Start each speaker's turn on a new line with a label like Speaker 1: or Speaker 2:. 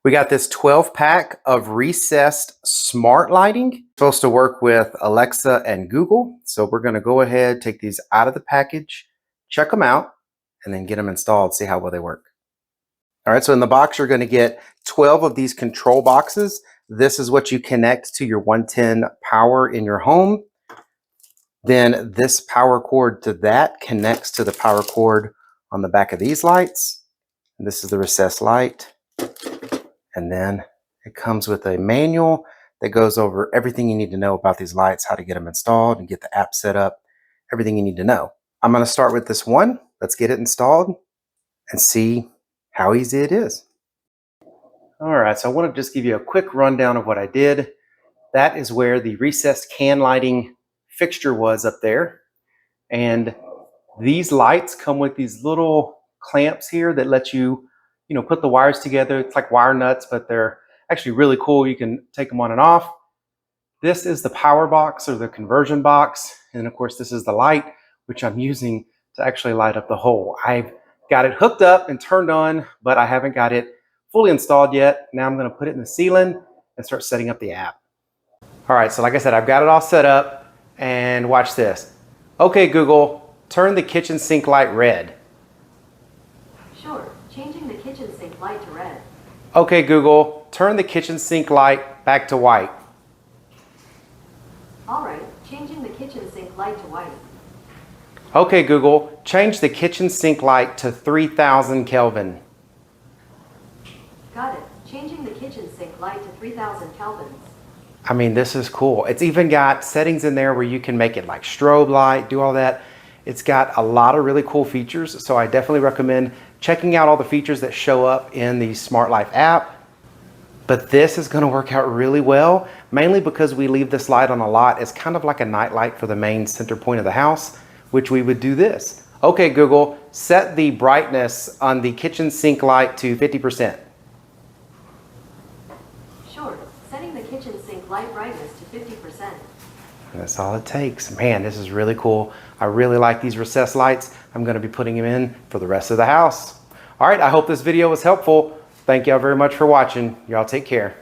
Speaker 1: We got this 12 pack of recessed smart lighting. It's supposed to work with Alexa and Google. So we're going to go ahead, take these out of the package, check them out, and then get them installed, see how well they work. All right, so in the box, you're going to get 12 of these control boxes. This is what you connect to your 110 power in your home. Then this power cord to that connects to the power cord on the back of these lights. And this is the recessed light. And then it comes with a manual that goes over everything you need to know about these lights, how to get them installed and get the app set up, everything you need to know. I'm going to start with this one. Let's get it installed and see how easy it is. All right, so I want to just give you a quick rundown of what I did. That is where the recessed can lighting fixture was up there. And these lights come with these little clamps here that let you put the wires together. It's like wire nuts, but they're actually really cool. You can take them on and off. This is the power box or the conversion box. And of course, this is the light, which I'm using to actually light up the hole. I've got it hooked up and turned on, but I haven't got it fully installed yet. Now I'm going to put it in the ceiling and start setting up the app. All right, so like I said, I've got it all set up, and watch this. Okay, Google, turn the kitchen sink light red.
Speaker 2: Sure, changing the kitchen sink light to red.
Speaker 1: Okay, Google, turn the kitchen sink light back to white.
Speaker 2: All right, changing the kitchen sink light to white.
Speaker 1: Okay, Google, change the kitchen sink light to 3000 Kelvin.
Speaker 2: Got it. Changing the kitchen sink light to 3000 kelvins.
Speaker 1: I mean, this is cool. It's even got settings in there where you can make it like strobe light, do all that. It's got a lot of really cool features, so I definitely recommend checking out all the features that show up in the Smart Life app. But this is going to work out really well, mainly because we leave this light on a lot. It's kind of like a night light for the main center point of the house, which we would do this. Okay, Google, set the brightness on the kitchen sink light to 50%.
Speaker 2: Sure, setting the kitchen sink light brightness to 50%.
Speaker 1: And that's all it takes. Man, this is really cool. I really like these recessed lights. I'm going to be putting them in for the rest of the house. All right, I hope this video was helpful. Thank y'all very much for watching. Y'all take care.